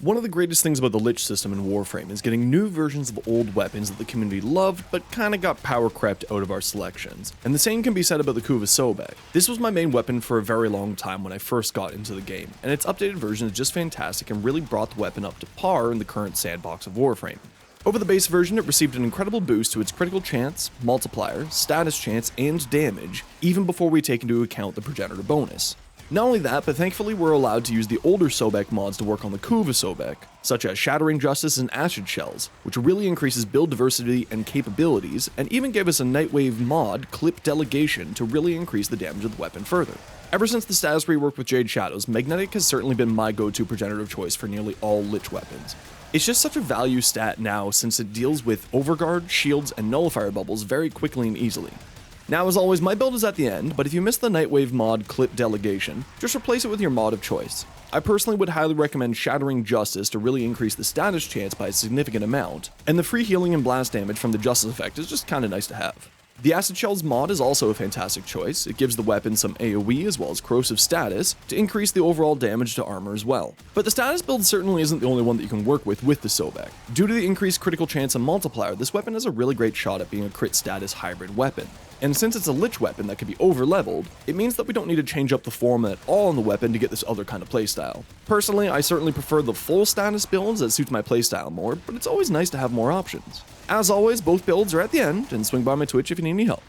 One of the greatest things about the Lich system in Warframe is getting new versions of old weapons that the community loved but kinda got power crept out of our selections. And the same can be said about the KUVA Sobek. This was my main weapon for a very long time when I first got into the game, and its updated version is just fantastic and really brought the weapon up to par in the current sandbox of Warframe. Over the base version, it received an incredible boost to its critical chance, multiplier, status chance, and damage, even before we take into account the progenitor bonus. Not only that, but thankfully we're allowed to use the older Sobek mods to work on the KUVA Sobek, such as Shattering Justice and Acid Shells, which really increases build diversity and capabilities, and even gave us a Nightwave mod, Clip Delegation, to really increase the damage of the weapon further. Ever since the status rework with Jade Shadows, Magnetic has certainly been my go-to progenitor of choice for nearly all Lich weapons. It's just such a value stat now since it deals with Overguard, shields, and nullifier bubbles very quickly and easily. Now, as always, my build is at the end, but if you missed the Nightwave mod Clip Delegation, just replace it with your mod of choice. I personally would highly recommend Shattering Justice to really increase the status chance by a significant amount, and the free healing and blast damage from the Justice effect is just kinda nice to have. The Acid Shells mod is also a fantastic choice. It gives the weapon some AoE as well as corrosive status to increase the overall damage to armor as well. But the status build certainly isn't the only one that you can work with the Sobek. Due to the increased critical chance and multiplier, this weapon has a really great shot at being a crit status hybrid weapon. And since it's a Lich weapon that can be over-leveled, it means that we don't need to change up the form at all on the weapon to get this other kind of playstyle. Personally, I certainly prefer the full status builds that suits my playstyle more, but it's always nice to have more options. As always, both builds are at the end, and swing by my Twitch if you need any help.